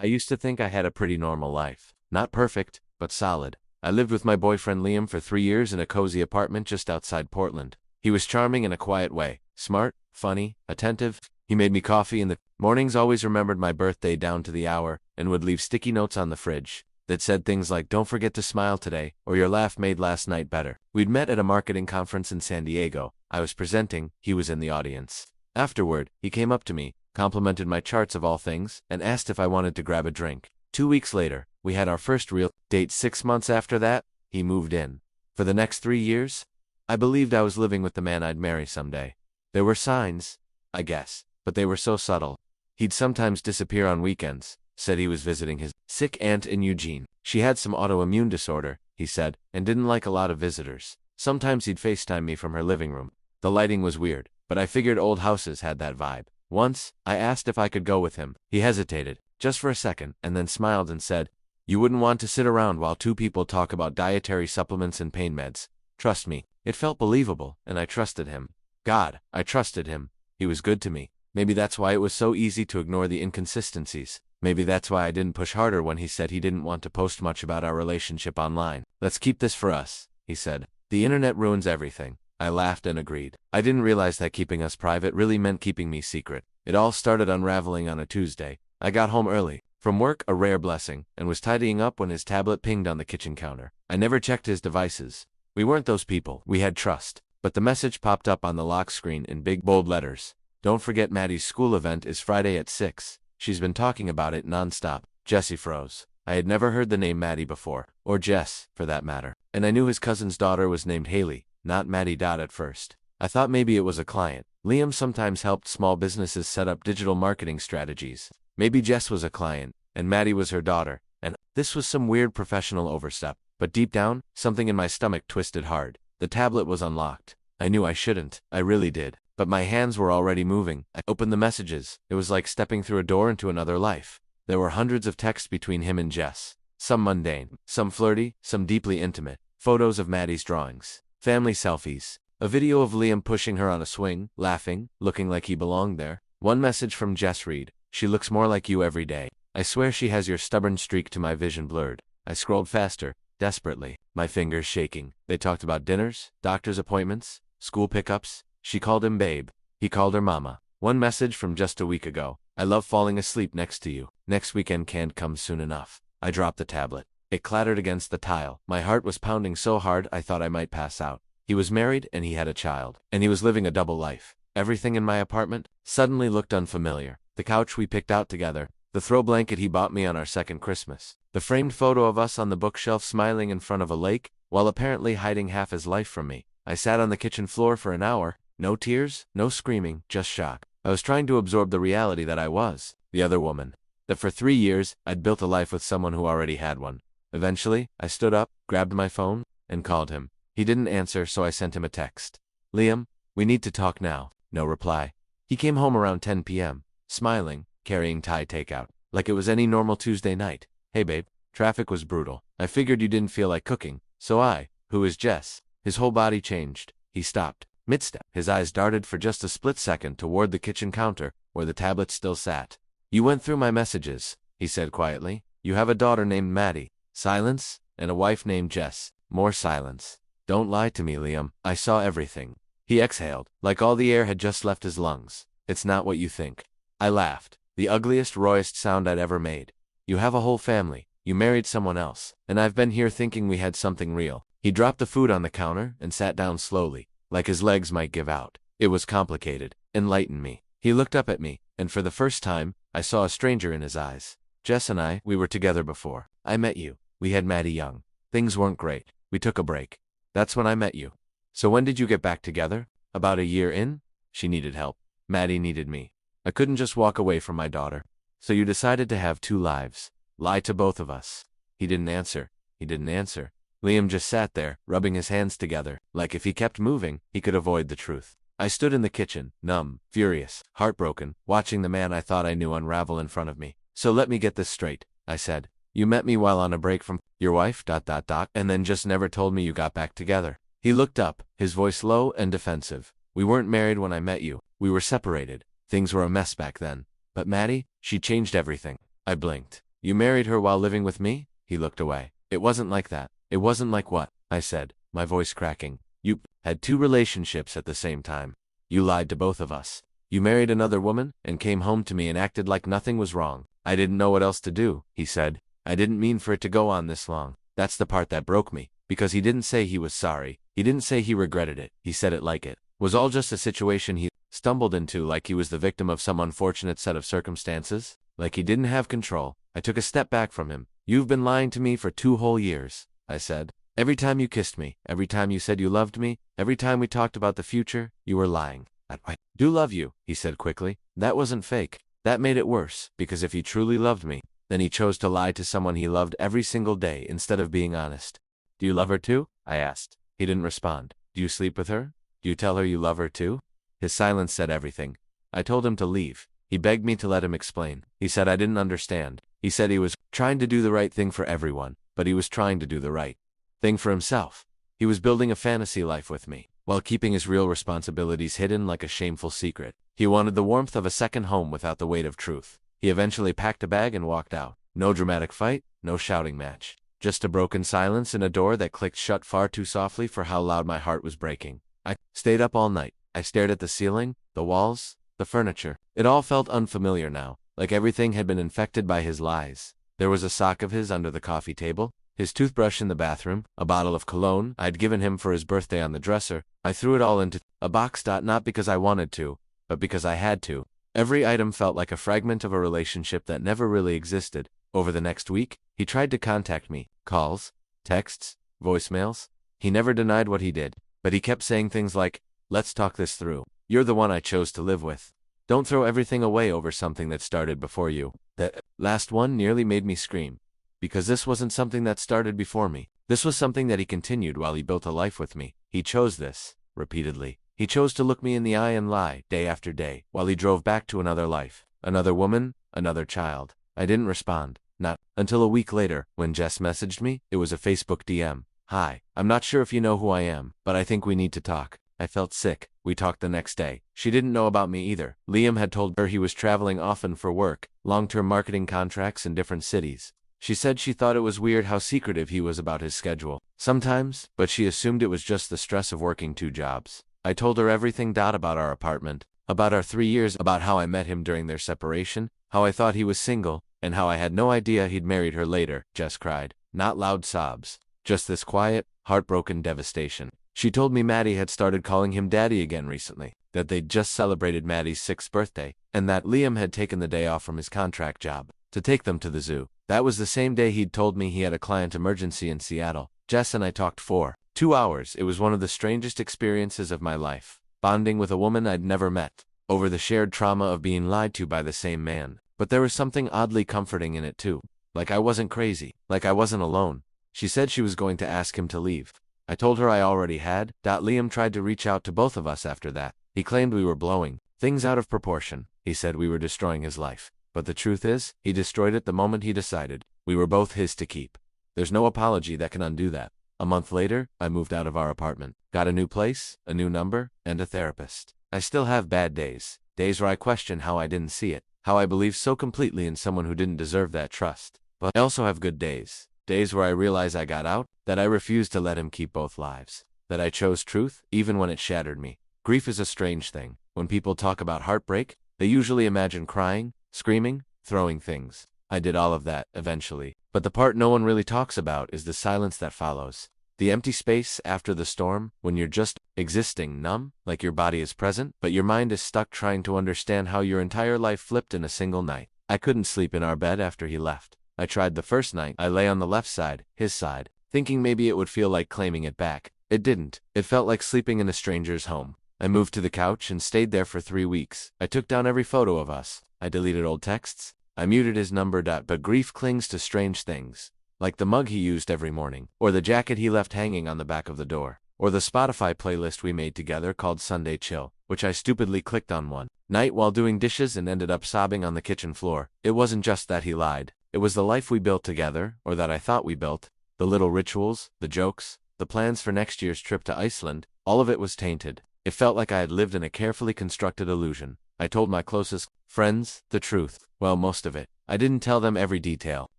I used to think I had a pretty normal life. Not perfect, but solid. I lived with my boyfriend Liam for 3 years in a cozy apartment just outside Portland. He was charming in a quiet way. Smart, funny, attentive. He made me coffee in the mornings, always remembered my birthday down to the hour, and would leave sticky notes on the fridge that said things like, "Don't forget to smile today," or "Your laugh made last night better." We'd met at a marketing conference in San Diego. I was presenting, he was in the audience. Afterward, he came up to me, complimented my charts of all things, and asked if I wanted to grab a drink. 2 weeks later, we had our first real date. 6 months after that, he moved in. For the next 3 years, I believed I was living with the man I'd marry someday. There were signs, I guess, but they were so subtle. He'd sometimes disappear on weekends, said he was visiting his sick aunt in Eugene. She had some autoimmune disorder, he said, and didn't like a lot of visitors. Sometimes he'd FaceTime me from her living room. The lighting was weird, but I figured old houses had that vibe. Once, I asked if I could go with him. He hesitated, just for a second, and then smiled and said, "You wouldn't want to sit around while two people talk about dietary supplements and pain meds. Trust me." It felt believable, and I trusted him. God, I trusted him. He was good to me. Maybe that's why it was so easy to ignore the inconsistencies. Maybe that's why I didn't push harder when he said he didn't want to post much about our relationship online. "Let's keep this for us," he said. "The internet ruins everything." I laughed and agreed. I didn't realize that keeping us private really meant keeping me secret. It all started unraveling on a Tuesday. I got home early from work, a rare blessing, and was tidying up when his tablet pinged on the kitchen counter. I never checked his devices. We weren't those people. We had trust. But the message popped up on the lock screen in big bold letters. "Don't forget Maddie's school event is Friday at 6. She's been talking about it nonstop." Jesse froze. I had never heard the name Maddie before, or Jess, for that matter. And I knew his cousin's daughter was named Haley, not Maddie. At first, I thought maybe it was a client. Liam sometimes helped small businesses set up digital marketing strategies. Maybe Jess was a client, and Maddie was her daughter, and this was some weird professional overstep. But deep down, something in my stomach twisted hard. The tablet was unlocked. I knew I shouldn't. I really did. But my hands were already moving. I opened the messages. It was like stepping through a door into another life. There were hundreds of texts between him and Jess. Some mundane, some flirty, some deeply intimate. Photos of Maddie's drawings. Family selfies. A video of Liam pushing her on a swing, laughing, looking like he belonged there. One message from Jess read, "She looks more like you every day. I swear she has your stubborn streak." To my vision blurred. I scrolled faster, desperately, my fingers shaking. They talked about dinners, doctor's appointments, school pickups. She called him babe. He called her mama. One message from just a week ago. "I love falling asleep next to you. Next weekend can't come soon enough." I dropped the tablet. It clattered against the tile. My heart was pounding so hard I thought I might pass out. He was married and he had a child. And he was living a double life. Everything in my apartment suddenly looked unfamiliar. The couch we picked out together. The throw blanket he bought me on our second Christmas. The framed photo of us on the bookshelf smiling in front of a lake, while apparently hiding half his life from me. I sat on the kitchen floor for an hour. No tears, no screaming, just shock. I was trying to absorb the reality that I was the other woman. That for 3 years, I'd built a life with someone who already had one. Eventually, I stood up, grabbed my phone, and called him. He didn't answer, so I sent him a text. "Liam, we need to talk now." No reply. He came home around 10 p.m., smiling, carrying Thai takeout, like it was any normal Tuesday night. "Hey babe, traffic was brutal. I figured you didn't feel like cooking, so who is Jess?" His whole body changed. He stopped, mid-step. His eyes darted for just a split second toward the kitchen counter, where the tablet still sat. "You went through my messages," he said quietly. "You have a daughter named Maddie." Silence, and a wife named Jess. More silence. "Don't lie to me, Liam. I saw everything." He exhaled, like all the air had just left his lungs. "It's not what you think." I laughed, the ugliest, rawest sound I'd ever made. "You have a whole family. You married someone else. And I've been here thinking we had something real." He dropped the food on the counter and sat down slowly, like his legs might give out. It was complicated. "Enlighten me." He looked up at me, and for the first time, I saw a stranger in his eyes. "Jess and we were together before. I met you. We had Maddie young. Things weren't great. We took a break. That's when I met you." "So when did you get back together?" "About a year in." She needed help. Maddie needed me. I couldn't just walk away from my daughter. "So you decided to have 2 lives. Lie to both of us." He didn't answer. He didn't answer. Liam just sat there, rubbing his hands together, like if he kept moving, he could avoid the truth. I stood in the kitchen, numb, furious, heartbroken, watching the man I thought I knew unravel in front of me. "So let me get this straight," I said. "You met me while on a break from your wife, and then just never told me you got back together." He looked up, his voice low and defensive. "We weren't married when I met you. We were separated. Things were a mess back then. But Maddie, she changed everything." I blinked. You married her while living with me? He looked away. It wasn't like that. It wasn't like what? I said, my voice cracking. You had 2 relationships at the same time. You lied to both of us. You married another woman and came home to me and acted like nothing was wrong. I didn't know what else to do, he said. I didn't mean for it to go on this long. That's the part that broke me, because he didn't say he was sorry. He didn't say he regretted it. He said it like it was all just a situation he stumbled into, like he was the victim of some unfortunate set of circumstances, like he didn't have control. I took a step back from him. You've been lying to me for 2 whole years, I said. Every time you kissed me, every time you said you loved me, every time we talked about the future, you were lying. I do love you, he said quickly. That wasn't fake. That made it worse, because if he truly loved me, then he chose to lie to someone he loved every single day instead of being honest. Do you love her too? I asked. He didn't respond. Do you sleep with her? Do you tell her you love her too? His silence said everything. I told him to leave. He begged me to let him explain. He said I didn't understand. He said he was trying to do the right thing for everyone, but he was trying to do the right thing for himself. He was building a fantasy life with me, while keeping his real responsibilities hidden like a shameful secret. He wanted the warmth of a second home without the weight of truth. He eventually packed a bag and walked out. No dramatic fight, no shouting match. Just a broken silence and a door that clicked shut far too softly for how loud my heart was breaking. I stayed up all night. I stared at the ceiling, the walls, the furniture. It all felt unfamiliar now, like everything had been infected by his lies. There was a sock of his under the coffee table, his toothbrush in the bathroom, a bottle of cologne I'd given him for his birthday on the dresser. I threw it all into a box. Not because I wanted to, but because I had to. Every item felt like a fragment of a relationship that never really existed. Over the next week, he tried to contact me. Calls, texts, voicemails. He never denied what he did, but he kept saying things like, let's talk this through. You're the one I chose to live with. Don't throw everything away over something that started before you. That last one nearly made me scream. Because this wasn't something that started before me. This was something that he continued while he built a life with me. He chose this, repeatedly. He chose to look me in the eye and lie, day after day, while he drove back to another life. Another woman, another child. I didn't respond. Not until a week later, when Jess messaged me. It was a Facebook DM. Hi, I'm not sure if you know who I am, but I think we need to talk. I felt sick. We talked the next day. She didn't know about me either. Liam had told her he was traveling often for work, long-term marketing contracts in different cities. She said she thought it was weird how secretive he was about his schedule. Sometimes, but she assumed it was just the stress of working 2 jobs. I told her everything. About our apartment, about our 3 years, about how I met him during their separation, how I thought he was single, and how I had no idea he'd married her later. Jess cried. Not loud sobs. Just this quiet, heartbroken devastation. She told me Maddie had started calling him daddy again recently, that they'd just celebrated Maddie's 6th birthday, and that Liam had taken the day off from his contract job to take them to the zoo. That was the same day he'd told me he had a client emergency in Seattle. Jess and I talked for 2 hours. It was one of the strangest experiences of my life, bonding with a woman I'd never met, over the shared trauma of being lied to by the same man. But there was something oddly comforting in it too. Like I wasn't crazy, like I wasn't alone. She said she was going to ask him to leave. I told her I already had. Liam tried to reach out to both of us after that. He claimed we were blowing things out of proportion. He said we were destroying his life. But the truth is, he destroyed it the moment he decided we were both his to keep. There's no apology that can undo that. A month later, I moved out of our apartment, got a new place, a new number, and a therapist. I still have bad days, days where I question how I didn't see it, how I believed so completely in someone who didn't deserve that trust. But I also have good days, days where I realize I got out, that I refused to let him keep both lives, that I chose truth, even when it shattered me. Grief is a strange thing. When people talk about heartbreak, they usually imagine crying, screaming, throwing things. I did all of that, eventually. But the part no one really talks about is the silence that follows. The empty space after the storm, when you're just existing, numb, like your body is present, but your mind is stuck trying to understand how your entire life flipped in a single night. I couldn't sleep in our bed after he left. I tried the first night. I lay on the left side, his side, thinking maybe it would feel like claiming it back. It didn't. It felt like sleeping in a stranger's home. I moved to the couch and stayed there for 3 weeks. I took down every photo of us. I deleted old texts. I muted his number. But grief clings to strange things, like the mug he used every morning, or the jacket he left hanging on the back of the door, or the Spotify playlist we made together called Sunday Chill, which I stupidly clicked on one night while doing dishes and ended up sobbing on the kitchen floor. It wasn't just that he lied. It was the life we built together, or that I thought we built. The little rituals, the jokes, the plans for next year's trip to Iceland, all of it was tainted. It felt like I had lived in a carefully constructed illusion. I told my closest friends the truth. Well, most of it. I didn't tell them every detail.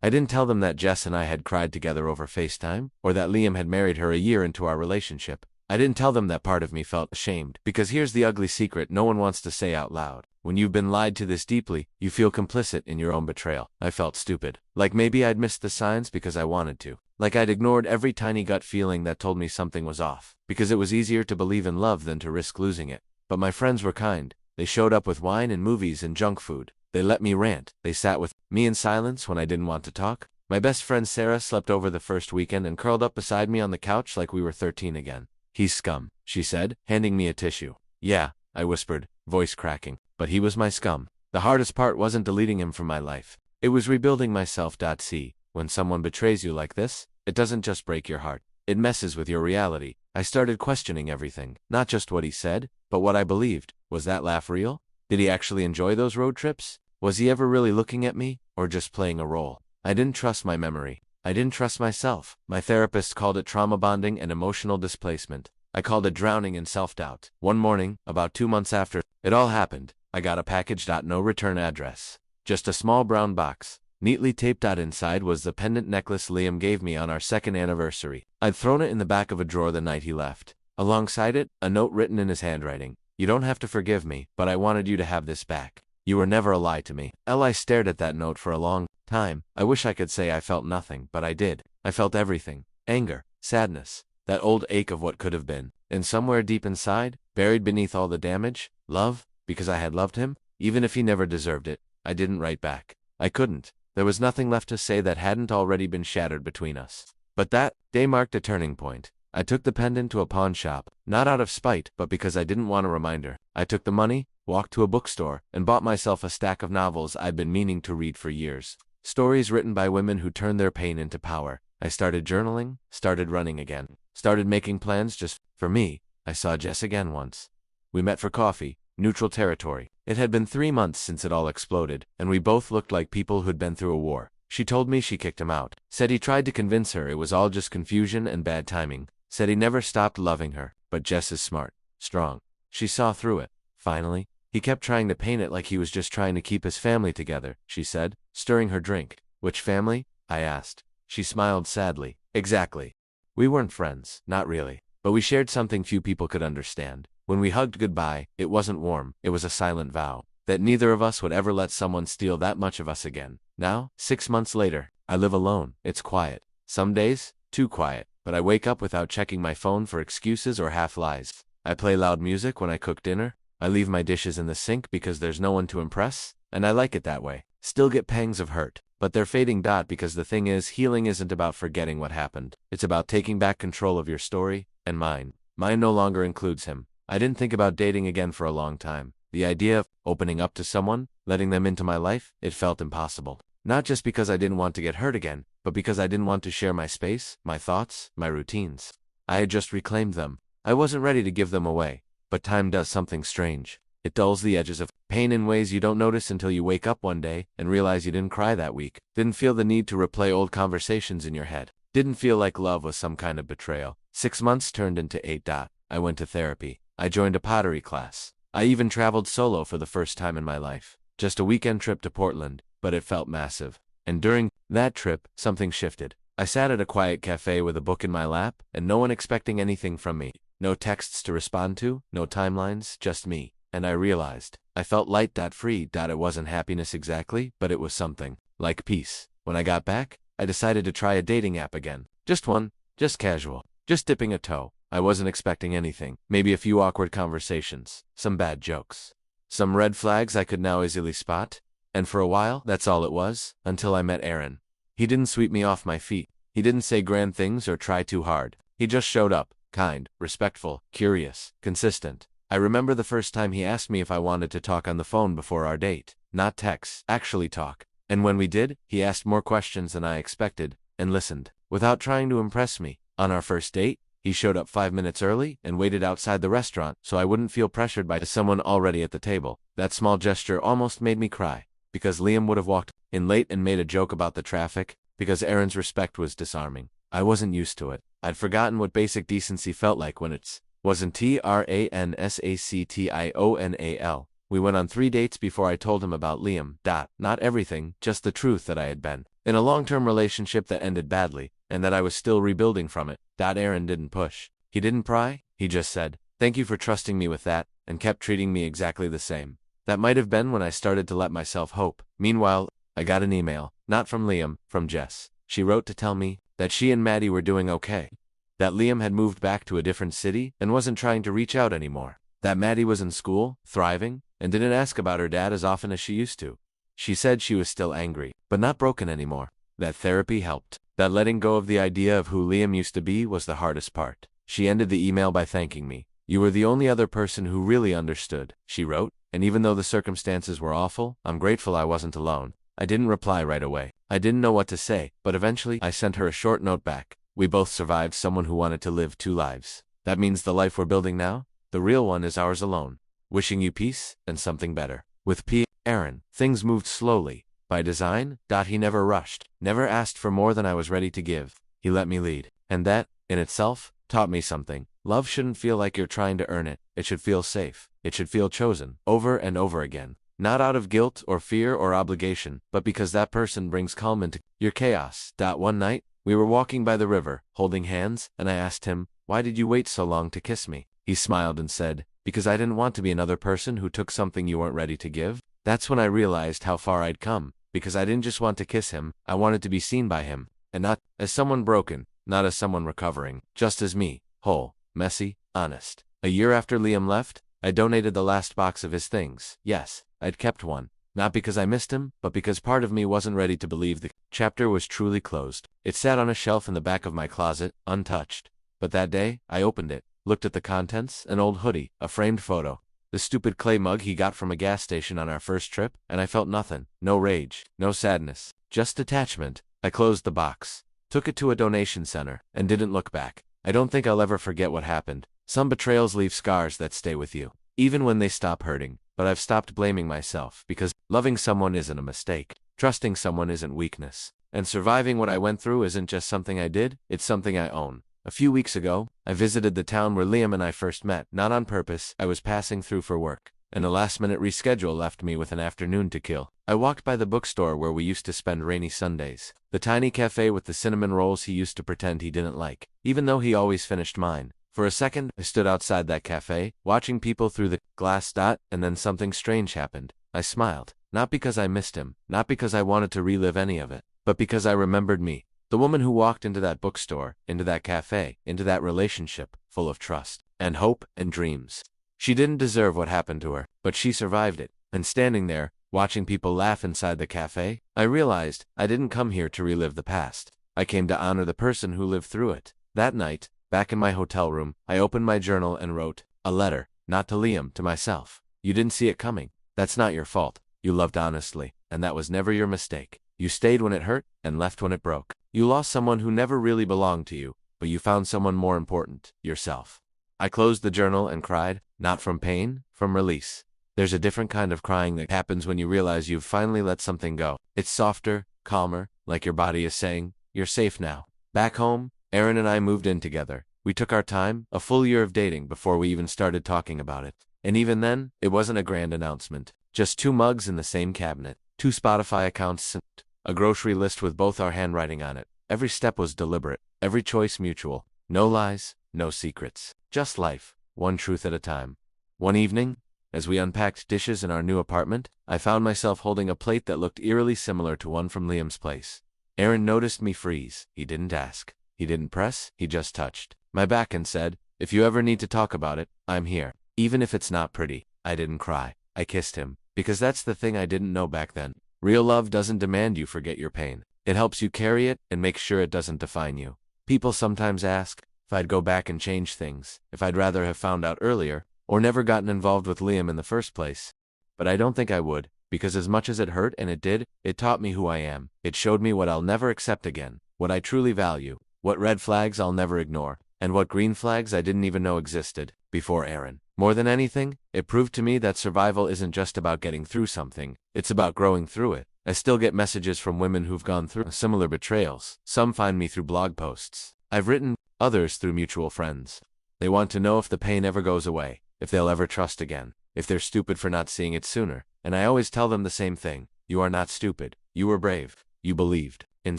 I didn't tell them that Jess and I had cried together over FaceTime, or that Liam had married her a year into our relationship. I didn't tell them that part of me felt ashamed, because here's the ugly secret no one wants to say out loud. When you've been lied to this deeply, you feel complicit in your own betrayal. I felt stupid. Like maybe I'd missed the signs because I wanted to. Like I'd ignored every tiny gut feeling that told me something was off, because it was easier to believe in love than to risk losing it. But my friends were kind. They showed up with wine and movies and junk food. They let me rant. They sat with me in silence when I didn't want to talk. My best friend Sarah slept over the first weekend and curled up beside me on the couch like we were 13 again. "He's scum," she said, handing me a tissue. "Yeah," I whispered, voice cracking. But he was my scum. The hardest part wasn't deleting him from my life. It was rebuilding myself. See, when someone betrays you like this, it doesn't just break your heart. It messes with your reality. I started questioning everything, not just what he said, but what I believed. Was that laugh real? Did he actually enjoy those road trips? Was he ever really looking at me, or just playing a role? I didn't trust my memory. I didn't trust myself. My therapist called it trauma bonding and emotional displacement. I called it drowning in self-doubt. One morning, about 2 months after it all happened, I got a package. No return address. Just a small brown box. Neatly taped. Inside was the pendant necklace Liam gave me on our second anniversary. I'd thrown it in the back of a drawer the night he left. Alongside it, a note written in his handwriting. "You don't have to forgive me, but I wanted you to have this back. You were never a lie to me." I stared at that note for a long time. I wish I could say I felt nothing, but I did. I felt everything. Anger, sadness, that old ache of what could have been. And somewhere deep inside, buried beneath all the damage, love, because I had loved him, even if he never deserved it. I didn't write back. I couldn't. There was nothing left to say that hadn't already been shattered between us. But that day marked a turning point. I took the pendant to a pawn shop, not out of spite, but because I didn't want a reminder. I took the money, walked to a bookstore, and bought myself a stack of novels I'd been meaning to read for years. Stories written by women who turned their pain into power. I started journaling, started running again, started making plans just for me. I saw Jess again once. We met for coffee, neutral territory. It had been 3 months since it all exploded, and we both looked like people who'd been through a war. She told me she kicked him out, said he tried to convince her it was all just confusion and bad timing, said he never stopped loving her, but Jess is smart, strong. She saw through it. Finally, he kept trying to paint it like he was just trying to keep his family together, she said, stirring her drink. "Which family?" I asked. She smiled sadly. "Exactly. We weren't friends, not really, but we shared something few people could understand. When we hugged goodbye, it wasn't warm, it was a silent vow that neither of us would ever let someone steal that much of us again. Now, 6 months later, I live alone. It's quiet. Some days, too quiet, but I wake up without checking my phone for excuses or half-lies. I play loud music when I cook dinner. I leave my dishes in the sink because there's no one to impress, and I like it that way. Still get pangs of hurt, but they're fading. Because the thing is, healing isn't about forgetting what happened. It's about taking back control of your story, and mine. Mine no longer includes him. I didn't think about dating again for a long time. The idea of opening up to someone, letting them into my life, it felt impossible. Not just because I didn't want to get hurt again, but because I didn't want to share my space, my thoughts, my routines. I had just reclaimed them. I wasn't ready to give them away. But time does something strange. It dulls the edges of pain in ways you don't notice until you wake up one day and realize you didn't cry that week. Didn't feel the need to replay old conversations in your head. Didn't feel like love was some kind of betrayal. 6 months turned into 8. I went to therapy. I joined a pottery class. I even traveled solo for the first time in my life. Just a weekend trip to Portland, but it felt massive. And during that trip, something shifted. I sat at a quiet cafe with a book in my lap, and no one expecting anything from me. No texts to respond to, no timelines, just me. And I realized. I felt light. Free. It wasn't happiness exactly, but it was something. Like peace. When I got back, I decided to try a dating app again. Just one. Just casual. Just dipping a toe. I wasn't expecting anything. Maybe a few awkward conversations. Some bad jokes. Some red flags I could now easily spot. And for a while, that's all it was, until I met Aaron. He didn't sweep me off my feet. He didn't say grand things or try too hard. He just showed up. Kind, respectful, curious, consistent. I remember the first time he asked me if I wanted to talk on the phone before our date. Not text, actually talk. And when we did, he asked more questions than I expected, and listened, without trying to impress me. On our first date, he showed up 5 minutes early and waited outside the restaurant so I wouldn't feel pressured by someone already at the table. That small gesture almost made me cry, because Liam would have walked in late and made a joke about the traffic, because Aaron's respect was disarming. I wasn't used to it. I'd forgotten what basic decency felt like when it wasn't transactional. We went on 3 dates before I told him about Liam. Not everything, just the truth that I had been in a long-term relationship that ended badly, and that I was still rebuilding from it. Aaron didn't push. He didn't pry. He just said, "Thank you for trusting me with that," and kept treating me exactly the same. That might have been when I started to let myself hope. Meanwhile, I got an email, not from Liam, from Jess. She wrote to tell me that she and Maddie were doing okay, that Liam had moved back to a different city and wasn't trying to reach out anymore, that Maddie was in school, thriving, and didn't ask about her dad as often as she used to. She said she was still angry, but not broken anymore, that therapy helped, that letting go of the idea of who Liam used to be was the hardest part. She ended the email by thanking me. "You were the only other person who really understood," she wrote, "and even though the circumstances were awful, I'm grateful I wasn't alone." I didn't reply right away. I didn't know what to say, but eventually I sent her a short note back. "We both survived someone who wanted to live 2 lives. That means the life we're building now, the real one, is ours alone. Wishing you peace and something better. With P. Aaron." Things moved slowly. By design. He never rushed, never asked for more than I was ready to give. He let me lead. And that, in itself, taught me something. Love shouldn't feel like you're trying to earn it. It should feel safe. It should feel chosen, over and over again. Not out of guilt or fear or obligation, but because that person brings calm into your chaos. One night, we were walking by the river, holding hands, and I asked him, "Why did you wait so long to kiss me?" He smiled and said, "Because I didn't want to be another person who took something you weren't ready to give." That's when I realized how far I'd come, because I didn't just want to kiss him, I wanted to be seen by him, and not as someone broken, not as someone recovering, just as me, whole, messy, honest. A year after Liam left, I donated the last box of his things. Yes, I'd kept one. Not because I missed him, but because part of me wasn't ready to believe the chapter was truly closed. It sat on a shelf in the back of my closet, untouched. But that day, I opened it, looked at the contents, an old hoodie, a framed photo, the stupid clay mug he got from a gas station on our first trip, and I felt nothing. No rage, no sadness, just detachment. I closed the box, took it to a donation center, and didn't look back. I don't think I'll ever forget what happened. Some betrayals leave scars that stay with you, even when they stop hurting. But I've stopped blaming myself, because loving someone isn't a mistake, trusting someone isn't weakness, and surviving what I went through isn't just something I did, it's something I own. A few weeks ago, I visited the town where Liam and I first met, not on purpose. I was passing through for work, and a last-minute reschedule left me with an afternoon to kill. I walked by the bookstore where we used to spend rainy Sundays, the tiny cafe with the cinnamon rolls he used to pretend he didn't like, even though he always finished mine. For a second, I stood outside that cafe, watching people through the glass, and then something strange happened. I smiled, not because I missed him, not because I wanted to relive any of it, but because I remembered me, the woman who walked into that bookstore, into that cafe, into that relationship, full of trust, and hope, and dreams. She didn't deserve what happened to her, but she survived it, and standing there, watching people laugh inside the cafe, I realized I didn't come here to relive the past. I came to honor the person who lived through it. That night, back in my hotel room, I opened my journal and wrote a letter, not to Liam, to myself. "You didn't see it coming. That's not your fault. You loved honestly, and that was never your mistake. You stayed when it hurt, and left when it broke. You lost someone who never really belonged to you, but you found someone more important, yourself." I closed the journal and cried, not from pain, from release. There's a different kind of crying that happens when you realize you've finally let something go. It's softer, calmer, like your body is saying, "You're safe now." Back home, Aaron and I moved in together. We took our time, a full year of dating before we even started talking about it. And even then, it wasn't a grand announcement. Just 2 mugs in the same cabinet, 2 Spotify accounts synced, a grocery list with both our handwriting on it. Every step was deliberate, every choice mutual. No lies, no secrets. Just life, one truth at a time. One evening, as we unpacked dishes in our new apartment, I found myself holding a plate that looked eerily similar to one from Liam's place. Aaron noticed me freeze. He didn't ask. He didn't press, he just touched my back and said, "If you ever need to talk about it, I'm here. Even if it's not pretty." I didn't cry. I kissed him, because that's the thing I didn't know back then. Real love doesn't demand you forget your pain. It helps you carry it and make sure it doesn't define you. People sometimes ask if I'd go back and change things, if I'd rather have found out earlier, or never gotten involved with Liam in the first place. But I don't think I would, because as much as it hurt, and it did, it taught me who I am. It showed me what I'll never accept again, what I truly value, what red flags I'll never ignore, and what green flags I didn't even know existed before Aaron. More than anything, it proved to me that survival isn't just about getting through something, it's about growing through it. I still get messages from women who've gone through similar betrayals. Some find me through blog posts I've written, others through mutual friends. They want to know if the pain ever goes away, if they'll ever trust again. if they're stupid for not seeing it sooner. And I always tell them the same thing. You are not stupid. You were brave. You believed in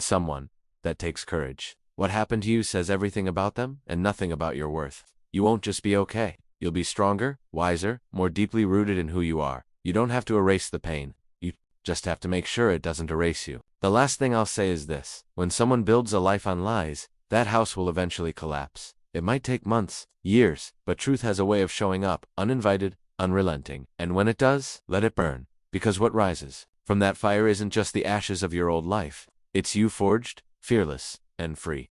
someone. That takes courage. What happened to you says everything about them and nothing about your worth. You won't just be okay. You'll be stronger, wiser, more deeply rooted in who you are. You don't have to erase the pain. You just have to make sure it doesn't erase you. The last thing I'll say is this. When someone builds a life on lies, that house will eventually collapse. It might take months, years, but truth has a way of showing up, uninvited, unrelenting. And when it does, let it burn. Because what rises from that fire isn't just the ashes of your old life. It's you forged, fearless, and free.